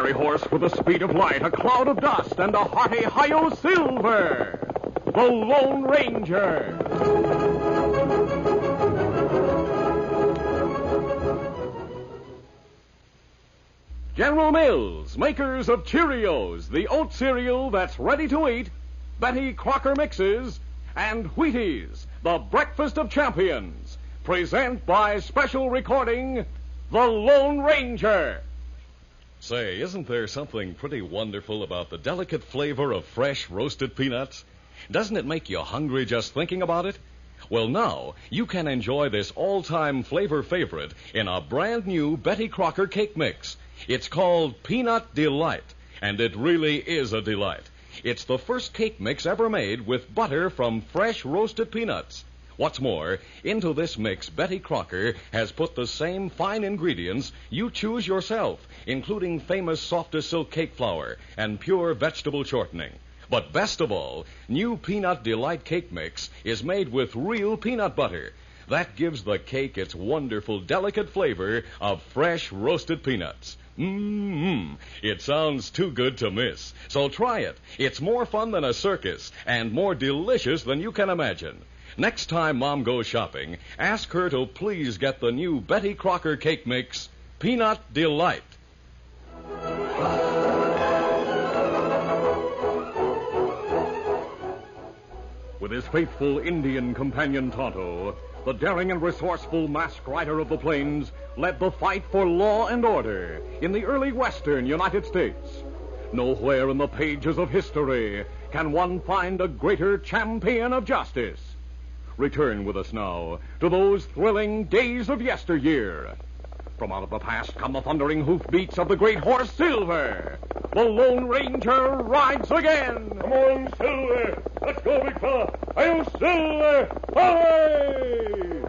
fiery horse with the speed of light, a cloud of dust, and a hearty hi-yo silver. The Lone Ranger. General Mills, makers of Cheerios, the oat cereal that's ready to eat, Betty Crocker Mixes, and Wheaties, the breakfast of champions, present by special recording, The Lone Ranger. Say, isn't there something pretty wonderful about the delicate flavor of fresh roasted peanuts? Doesn't it make you hungry just thinking about it? Well, now, you can enjoy this all-time flavor favorite in a brand new Betty Crocker cake mix. It's called Peanut Delight, and it really is a delight. It's the first cake mix ever made with butter from fresh roasted peanuts. What's more, into this mix, Betty Crocker has put the same fine ingredients you choose yourself, including famous softest silk cake flour and pure vegetable shortening. But best of all, new Peanut Delight cake mix is made with real peanut butter. That gives the cake its wonderful, delicate flavor of fresh roasted peanuts. It sounds too good to miss. So try it. It's more fun than a circus and more delicious than you can imagine. Next time Mom goes shopping, ask her to please get the new Betty Crocker cake mix, Peanut Delight. With his faithful Indian companion Tonto, the daring and resourceful masked rider of the plains led the fight for law and order in the early western United States. Nowhere in the pages of history can one find a greater champion of justice. Return with us now to those thrilling days of yesteryear. From out of the past come the thundering hoofbeats of the great horse Silver. The Lone Ranger rides again. Come on, Silver. Let's go, big fella. Hi-yo, Silver. Hooray!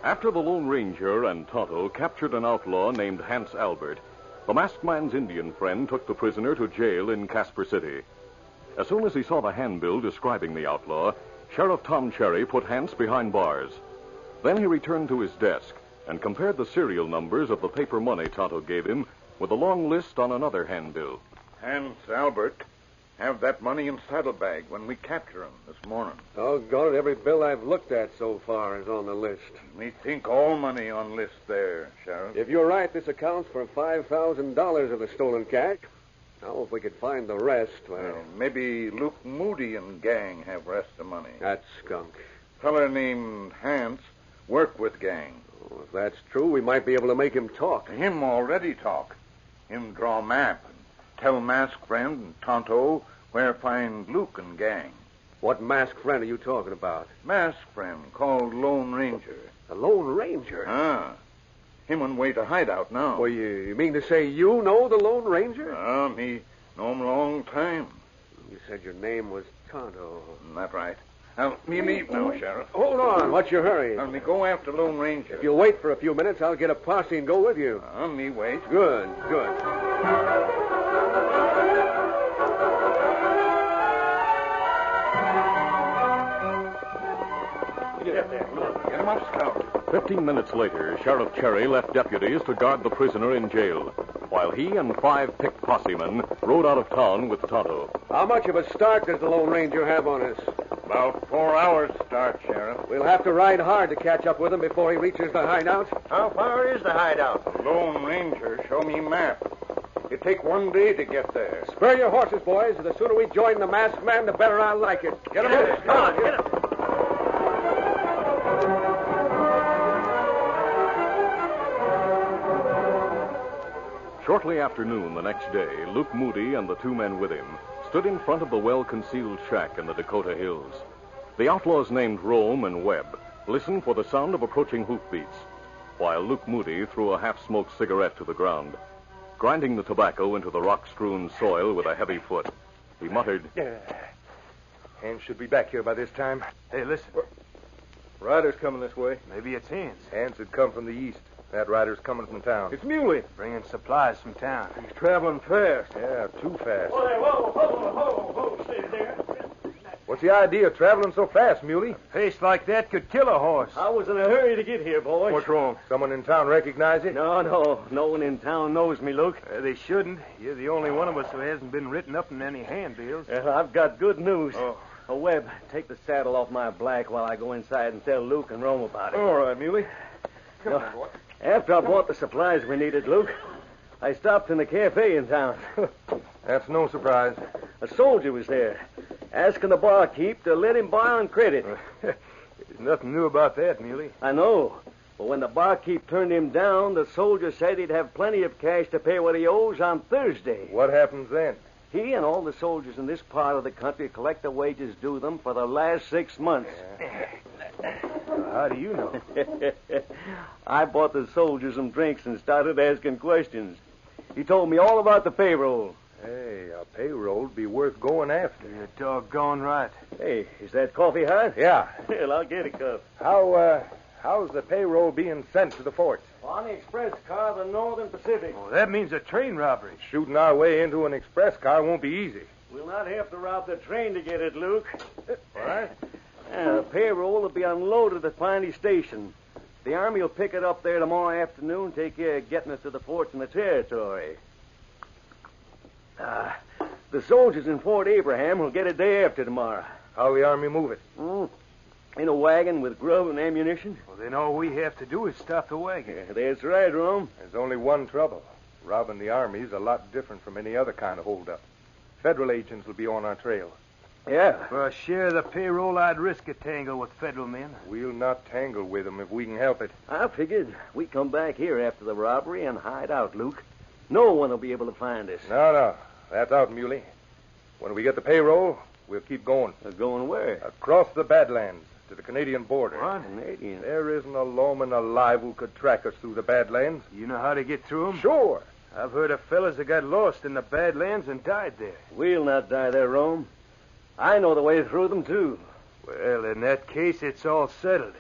After the Lone Ranger and Tonto captured an outlaw named Hans Albert, the masked man's Indian friend took the prisoner to jail in Casper City. As soon as he saw the handbill describing the outlaw, Sheriff Tom Cherry put Hans behind bars. Then he returned to his desk and compared the serial numbers of the paper money Tonto gave him with a long list on another handbill. Hans Albert, have that money in saddlebag when we capture him this morning. Doggone it, every bill I've looked at so far is on the list. We think all money on list there, Sheriff. If you're right, this accounts for $5,000 of the stolen cash. Now, if we could find the rest, well... maybe Luke Moody and gang have rest of money. That skunk. Feller named Hans work with gang. Oh, if that's true, we might be able to make him talk. Him already talk. Him draw map and tell masked friend and Tonto where find Luke and gang. What masked friend are you talking about? Masked friend called Lone Ranger. The Lone Ranger? Him on way to hideout now. Well, you mean to say you know the Lone Ranger? Me know him a long time. You said your name was Tonto. That's right. Now, me leave now, Sheriff. Hold on. What's your hurry? Now, me go after Lone Ranger. If you'll wait for a few minutes, I'll get a posse and go with you. Me wait. Good. Get him up, Scout. 15 minutes later, Sheriff Cherry left deputies to guard the prisoner in jail, while he and 5 picked possemen rode out of town with Tonto. How much of a start does the Lone Ranger have on us? About 4 hours start, Sheriff. We'll have to ride hard to catch up with him before he reaches the hideout. How far is the hideout? The Lone Ranger show me map. It take 1 day to get there. Spur your horses, boys. The sooner we join the masked man, the better I'll like it. Get him in. Come on, get him. Shortly after noon the next day, Luke Moody and the 2 men with him stood in front of the well-concealed shack in the Dakota Hills. The outlaws named Rome and Webb listened for the sound of approaching hoofbeats, while Luke Moody threw a half-smoked cigarette to the ground. Grinding the tobacco into the rock-strewn soil with a heavy foot, he muttered, Hans should be back here by this time. Hey, listen. Rider's coming this way. Maybe it's Hans. Hans had come from the east. That rider's coming from town. It's Muley. Bringing supplies from town. He's traveling fast. Yeah, too fast. Whoa, stay there. What's the idea of traveling so fast, Muley? A pace like that could kill a horse. I was in a hurry to get here, boys. What's wrong? Someone in town recognize you? No. No one in town knows me, Luke. They shouldn't. You're the only one of us who hasn't been written up in any handbills. Well, I've got good news. Oh. Webb, take the saddle off my black while I go inside and tell Luke and Rome about it. All right, Muley. Come No. on, boy. After I bought the supplies we needed, Luke, I stopped in a cafe in town. That's no surprise. A soldier was there, asking the barkeep to let him buy on credit. There's nothing new about that, Muley. I know. But when the barkeep turned him down, the soldier said he'd have plenty of cash to pay what he owes on Thursday. What happens then? He and all the soldiers in this part of the country collect the wages due them for the last 6 months. How do you know? I bought the soldier some drinks and started asking questions. He told me all about the payroll. Hey, a payroll'd be worth going after. You're doggone right. Hey, is that coffee hot? Yeah. Well, I'll get a cup. How's the payroll being sent to the forts? On the express car, the Northern Pacific. Oh, that means a train robbery. Shooting our way into an express car won't be easy. We'll not have to rob the train to get it, Luke. What? The payroll will be unloaded at Piney Station. The Army will pick it up there tomorrow afternoon, take care of getting it to the forts in the territory. The soldiers in Fort Abraham will get it day after tomorrow. How'll the Army move it? In a wagon with grub and ammunition. Well, then all we have to do is stop the wagon. That's right, Rome. There's only one trouble. Robbing the Army's a lot different from any other kind of holdup. Federal agents will be on our trail. Yeah. For a share of the payroll, I'd risk a tangle with federal men. We'll not tangle with them if we can help it. I figured we'd come back here after the robbery and hide out, Luke. No one will be able to find us. No. That's out, Muley. When we get the payroll, we'll keep going. Going where? Across the Badlands to the Canadian border. What? Canadian. There isn't a lawman alive who could track us through the Badlands. You know how to get through them? Sure. I've heard of fellas that got lost in the Badlands and died there. We'll not die there, Rome. I know the way through them, too. Well, in that case, it's all settled.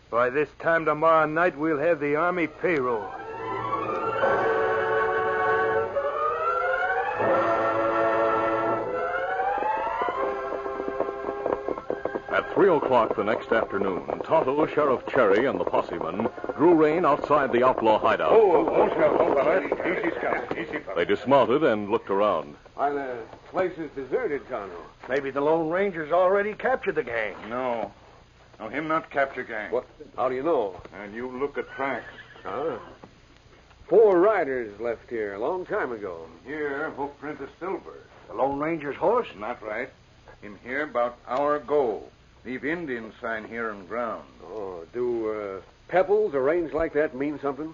By this time tomorrow night, we'll have the Army payroll. At 3 o'clock the next afternoon, Tonto, Sheriff Cherry, and the posseman drew rein outside the outlaw hideout. Easy, They dismounted and looked around. Why, the place is deserted, Tonto. Maybe the Lone Ranger's already captured the gang. No, him not capture gang. What? How do you know? And you look at tracks. 4 riders left here a long time ago. Here, hoofprint of silver. The Lone Ranger's horse? Not right. Him here about hour ago. Leave Indian sign here on ground. Oh, do pebbles or range like that mean something?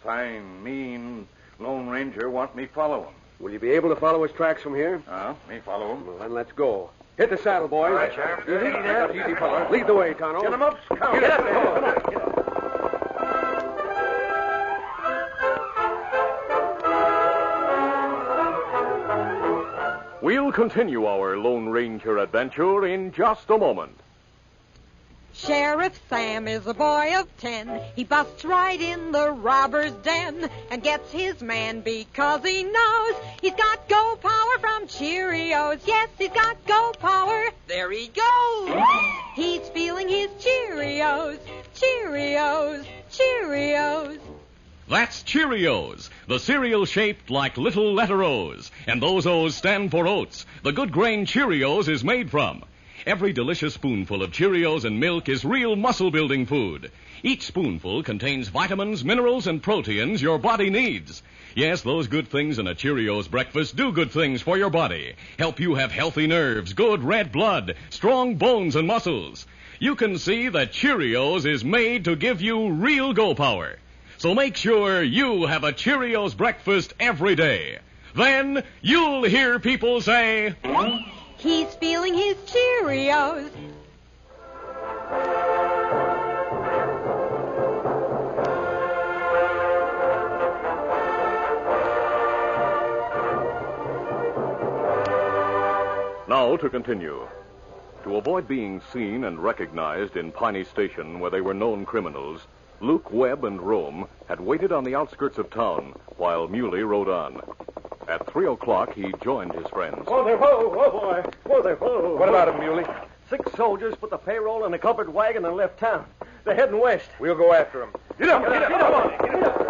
Fine, mean Lone Ranger want me follow him. Will you be able to follow his tracks from here? Me follow him. Well, then let's go. Hit the saddle, boys. All right, Sheriff. Easy, fella. Lead the way, Tonto. Get him up, Scout. Get up there. Come on. Get up. We'll continue our Lone Ranger adventure in just a moment. Sheriff Sam is a boy of 10. He busts right in the robber's den and gets his man because he knows he's got go power from Cheerios. Yes, he's got go power. There he goes. He's feeling his Cheerios. Cheerios. Cheerios. That's Cheerios, the cereal shaped like little letter O's. And those O's stand for oats. The good grain Cheerios is made from. Every delicious spoonful of Cheerios and milk is real muscle-building food. Each spoonful contains vitamins, minerals, and proteins your body needs. Yes, those good things in a Cheerios breakfast do good things for your body. Help you have healthy nerves, good red blood, strong bones and muscles. You can see that Cheerios is made to give you real go power. So make sure you have a Cheerios breakfast every day. Then you'll hear people say, He's feeling his Cheerios. Now to continue. To avoid being seen and recognized in Piney Station where they were known criminals, Luke, Webb, and Rome had waited on the outskirts of town while Muley rode on. At 3 o'clock, he joined his friends. Whoa there, whoa, boy. Whoa there, whoa. What about him, Muley? 6 soldiers put the payroll in a covered wagon and left town. They're heading west. We'll go after him. Get up, Get up.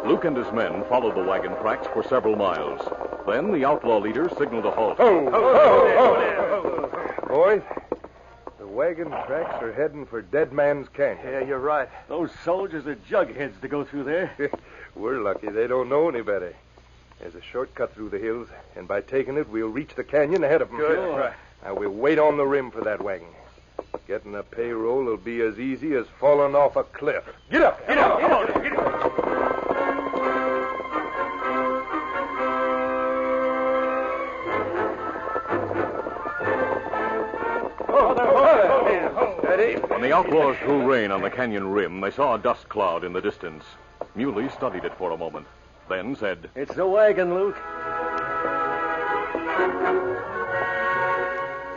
Luke and his men followed the wagon tracks for several miles. Then the outlaw leader signaled a halt. Boys, the wagon tracks are heading for Dead Man's Canyon. Yeah, you're right. Those soldiers are jugheads to go through there. We're lucky they don't know any better. There's a shortcut through the hills, and by taking it, we'll reach the canyon ahead of them. Good. Right. Now, we'll wait on the rim for that wagon. Getting a payroll will be as easy as falling off a cliff. Get up! Get up! Get up! Get up! When the outlaws drew rein on the canyon rim, they saw a dust cloud in the distance. Muley studied it for a moment, then said, It's the wagon, Luke.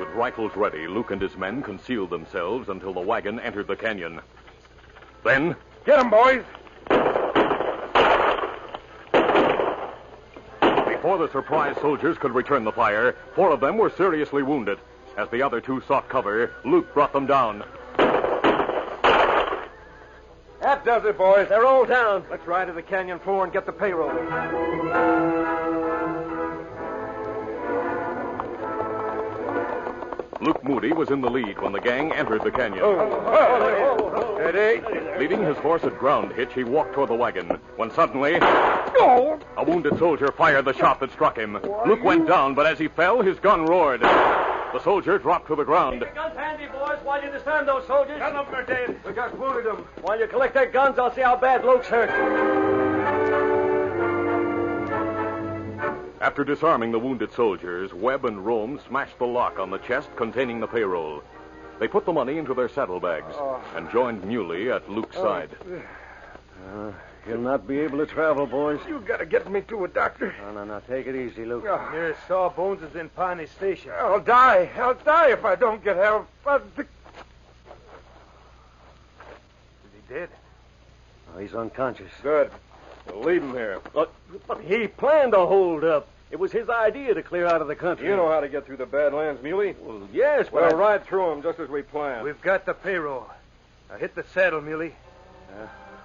With rifles ready, Luke and his men concealed themselves until the wagon entered the canyon. Then, Get 'em, boys! before the surprised soldiers could return the fire, 4 of them were seriously wounded. As the other 2 sought cover, Luke brought them down. That does it, boys. They're all down. Let's ride to the canyon floor and get the payroll. Luke Moody was in the lead when the gang entered the canyon. Steady. Leaving his horse at ground hitch, he walked toward the wagon, when suddenly, a wounded soldier fired the shot that struck him. Luke went down, but as he fell, his gun roared. The soldier dropped to the ground. Keep your guns handy, boys, while you disarm those soldiers. None of them are dead. We just wounded them. While you collect their guns, I'll see how bad Luke's hurt. After disarming the wounded soldiers, Webb and Rome smashed the lock on the chest containing the payroll. They put the money into their saddlebags and joined Muley at Luke's side. He'll not be able to travel, boys. You gotta get me to a doctor. No. Take it easy, Luke. Nearest Sawbones is in Pawnee Station. I'll die. I'll die if I don't get help. Is he dead? Oh, he's unconscious. Good. We'll leave him here. But he planned to hold up. It was his idea to clear out of the country. You know how to get through the Badlands, Muley. Well, yes, but We'll ride through them just as we planned. We've got the payroll. Now hit the saddle, Muley.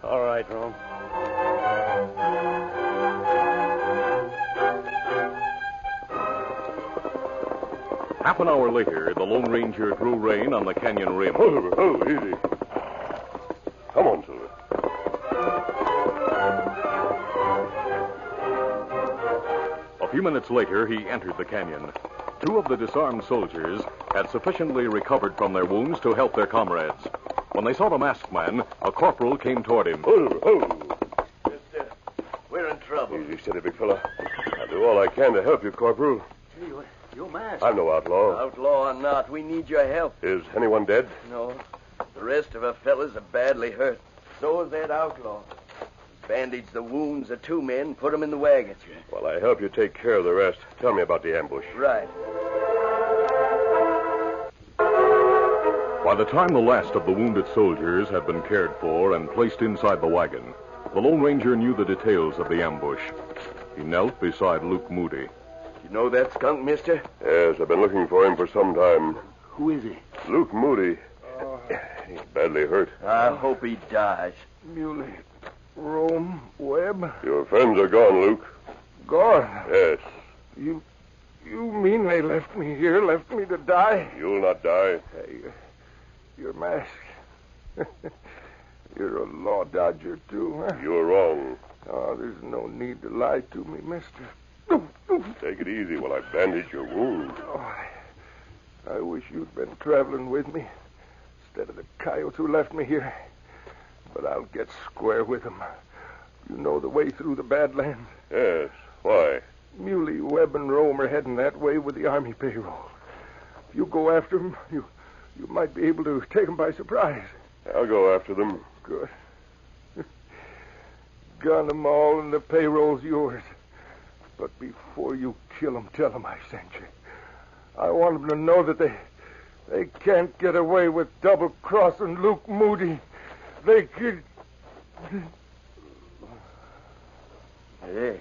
All right, Rome. Half an hour later, the Lone Ranger drew rein on the canyon rim. Easy. Come on, Silver. A few minutes later, he entered the canyon. 2 of the disarmed soldiers had sufficiently recovered from their wounds to help their comrades. When they saw the masked man, a corporal came toward him. Mister, we're in trouble. Easy, steady, big fella. I'll do all I can to help you, Corporal. Gee, you're masked. I'm no outlaw. Outlaw or not, we need your help. Is anyone dead? No. The rest of our fellas are badly hurt. So is that outlaw. Bandaged the wounds of 2 men, put them in the wagon. While I help you take care of the rest, tell me about the ambush. Right. By the time the last of the wounded soldiers had been cared for and placed inside the wagon, the Lone Ranger knew the details of the ambush. He knelt beside Luke Moody. You know that skunk, mister? Yes, I've been looking for him for some time. Who is he? Luke Moody. He's badly hurt. I hope he dies. Muley, Rome, Webb. Your friends are gone, Luke. Gone. Yes. You mean they left me here, left me to die? You'll not die. Hey, you're masked. You're a law dodger, too, huh? You're wrong. Oh, there's no need to lie to me, mister. Take it easy while I bandage your wound. Oh, I wish you'd been traveling with me instead of the coyote who left me here. But I'll get square with them. You know the way through the Badlands. Yes. Why? Muley, Webb, and Rome are heading that way with the Army payroll. If you go after them, you might be able to take them by surprise. I'll go after them. Good. Gun them all and the payroll's yours. But before you kill them, tell them I sent you. I want them to know that they can't get away with double-crossing Luke Moody. They could... Hey,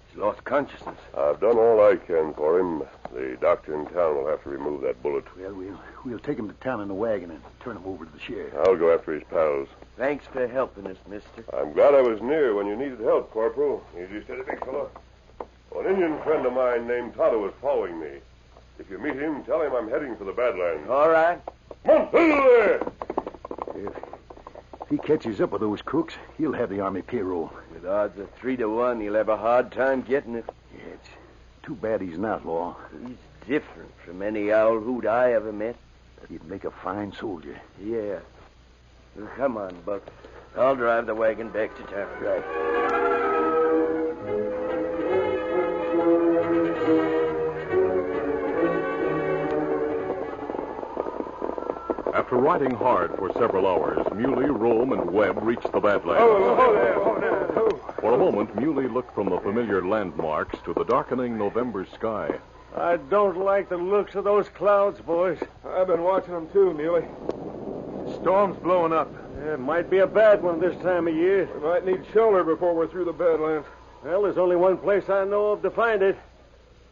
he's lost consciousness. I've done all I can for him. The doctor in town will have to remove that bullet. Well, we'll take him to town in the wagon and turn him over to the sheriff. I'll go after his pals. Thanks for helping us, mister. I'm glad I was near when you needed help, Corporal. Easy, steady, big fella. An Indian friend of mine named Tonto is following me. If you meet him, tell him I'm heading for the Badlands. All right. Come on, there! If he catches up with those crooks, he'll have the Army payroll. With odds of 3 to 1, he'll have a hard time getting it. Yeah, it's too bad he's an outlaw. He's different from any owl hoot I ever met. He'd make a fine soldier. Yeah. Well, come on, Buck. I'll drive the wagon back to town. Right. After riding hard for several hours, Muley, Rome, and Webb reached the Badlands. For a moment, Muley looked from the familiar landmarks to the darkening November sky. I don't like the looks of those clouds, boys. I've been watching them too, Muley. Storm's blowing up. It might be a bad one this time of year. We might need shelter before we're through the Badlands. Well, there's only one place I know of to find it.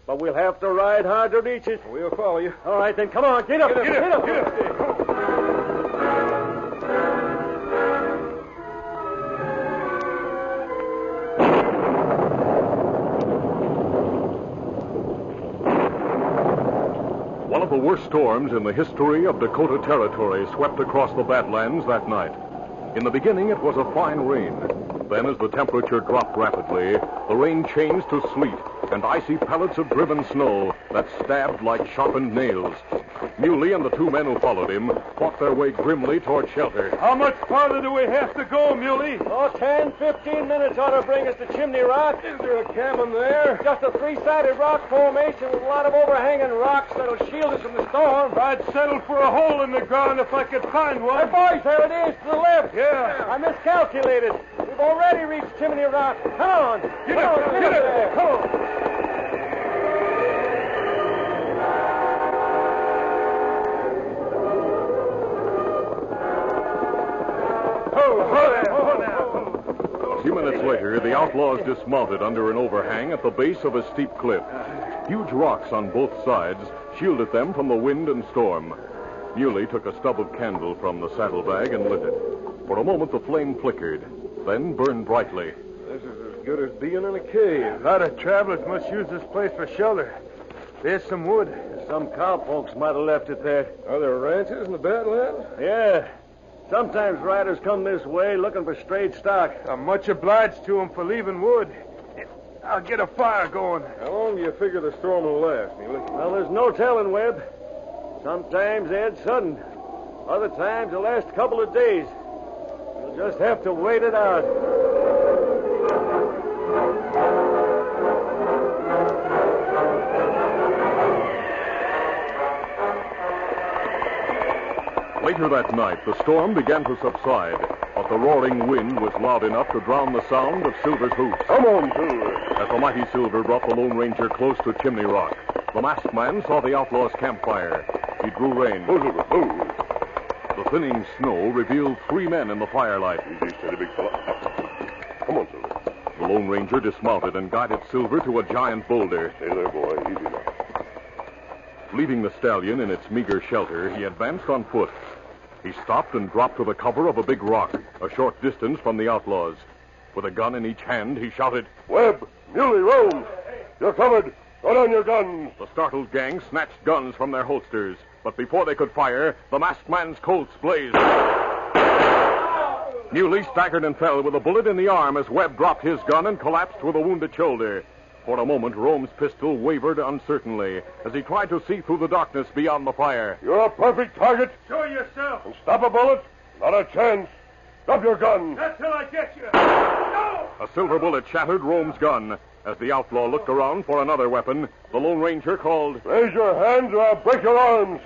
But we'll have to ride hard to reach it. We'll follow you. All right, then, come on, get up. Get up. One of the worst storms in the history of Dakota Territory swept across the Badlands that night. In the beginning, it was a fine rain. Then, as the temperature dropped rapidly, the rain changed to sleet and icy pellets of driven snow that stabbed like sharpened nails. Muley and the 2 men who followed him fought their way grimly toward shelter. How much farther do we have to go, Muley? 10, 15 minutes ought to bring us to Chimney Rock. Is there a cabin there? Just a 3-sided rock formation with a lot of overhanging rocks that'll shield us from the storm. I'd settle for a hole in the ground if I could find one. Hey, boys, there it is, to the left. Yeah. I miscalculated. We've already reached Chimney Rock. Come on. Get up there. Come on. A few minutes later, the outlaws dismounted under an overhang at the base of a steep cliff. Huge rocks on both sides shielded them from the wind and storm. Muley took a stub of candle from the saddlebag and lit it. For a moment, the flame flickered, then burned brightly. This is as good as being in a cave. A lot of travelers must use this place for shelter. There's some wood. Some cowpokes might have left it there. Are there ranches in the Badlands? Yeah. Sometimes riders come this way looking for strayed stock. I'm much obliged to them for leaving wood. I'll get a fire going. How long do you figure the storm will last, Muley? Well, there's no telling, Webb. Sometimes they're sudden. Other times it'll last a couple of days. You'll just have to wait it out. Later that night, the storm began to subside, but the roaring wind was loud enough to drown the sound of Silver's hoofs. Come on, Silver. As the mighty Silver brought the Lone Ranger close to Chimney Rock, the masked man saw the outlaw's campfire. He drew rein. The thinning snow revealed 3 men in the firelight. Easy, steady, big fella. Come on, Silver. The Lone Ranger dismounted and guided Silver to a giant boulder. Stay there, boy. Easy now. Leaving the stallion in its meager shelter, he advanced on foot. He stopped and dropped to the cover of a big rock, a short distance from the outlaws. With a gun in each hand, he shouted, Webb, Muley, Rome, you're covered. Throw down your guns. The startled gang snatched guns from their holsters, but before they could fire, the masked man's Colts blazed. Muley staggered and fell with a bullet in the arm as Webb dropped his gun and collapsed with a wounded shoulder. For a moment, Rome's pistol wavered uncertainly as he tried to see through the darkness beyond the fire. You're a perfect target. Show yourself. And stop a bullet? Not a chance. Drop your gun. Not till I get you. No! A silver bullet shattered Rome's gun. As the outlaw looked around for another weapon, the Lone Ranger called, Raise your hands or I'll break your arms.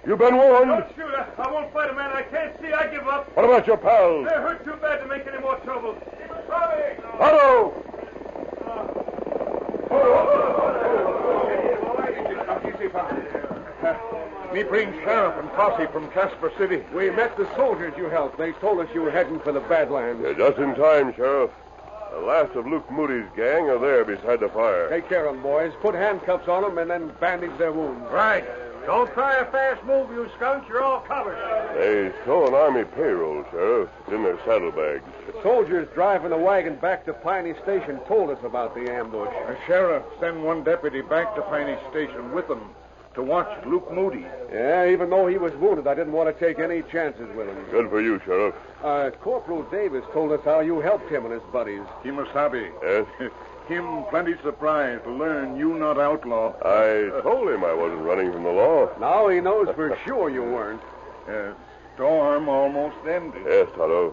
You've been warned. Don't shoot. I won't fight a man I can't see. I give up. What about your pals? They're hurt too bad to make any more trouble. Otto! Me bring sheriff and posse from Casper City. We met the soldiers you helped. They told us you were heading for the Badlands. You're just in time, Sheriff. The last of Luke Moody's gang are there beside the fire. Take care of them, boys. Put handcuffs on them and then bandage their wounds. Right. Don't try a fast move, you skunks. You're all covered. They stole an army payroll, Sheriff. It's in their saddlebags. The soldiers driving the wagon back to Piney Station told us about the ambush. The sheriff sent one deputy back to Piney Station with them to watch Luke Moody. Yeah, even though he was wounded, I didn't want to take any chances with him. Good for you, Sheriff. Corporal Davis told us how you helped him and his buddies. Kimasabi. Yes? Him plenty surprised to learn you not outlaw. I told him I wasn't running from the law. Now he knows for sure you weren't. Storm almost ended. Yes, Tonto.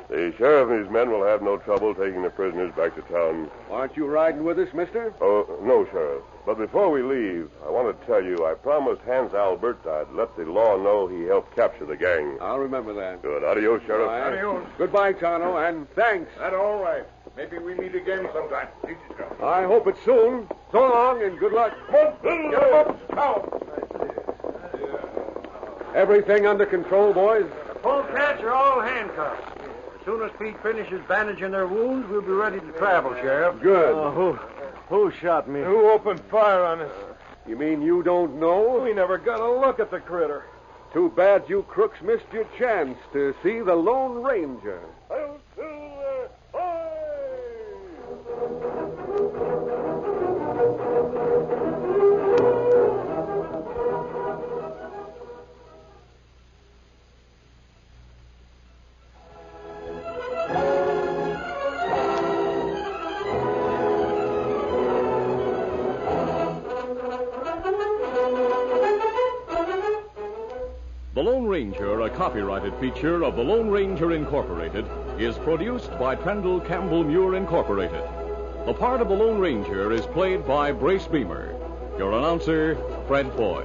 The sheriff and his men will have no trouble taking the prisoners back to town. Aren't you riding with us, mister? Oh, no, Sheriff. But before we leave, I want to tell you I promised Hans Albert I'd let the law know he helped capture the gang. I'll remember that. Good. Adios, Sheriff. Adios. Goodbye, Tonto, and thanks. That's all right. Maybe we meet again sometime. I hope it's soon. So long and good luck. Get 'em up, Scout. Everything under control, boys? The polecats are all handcuffed. As soon as Pete finishes bandaging their wounds, we'll be ready to travel, Sheriff. Good. Who shot me? Who opened fire on us? You mean you don't know? We never got a look at the critter. Too bad you crooks missed your chance to see the Lone Ranger. The Lone Ranger, a copyrighted feature of the Lone Ranger Incorporated, is produced by Trendle Campbell Muir Incorporated. The part of the Lone Ranger is played by Brace Beamer. Your announcer, Fred Foy.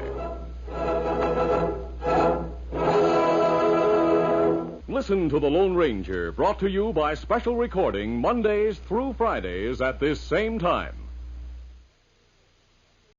Listen to The Lone Ranger, brought to you by special recording Mondays through Fridays at this same time.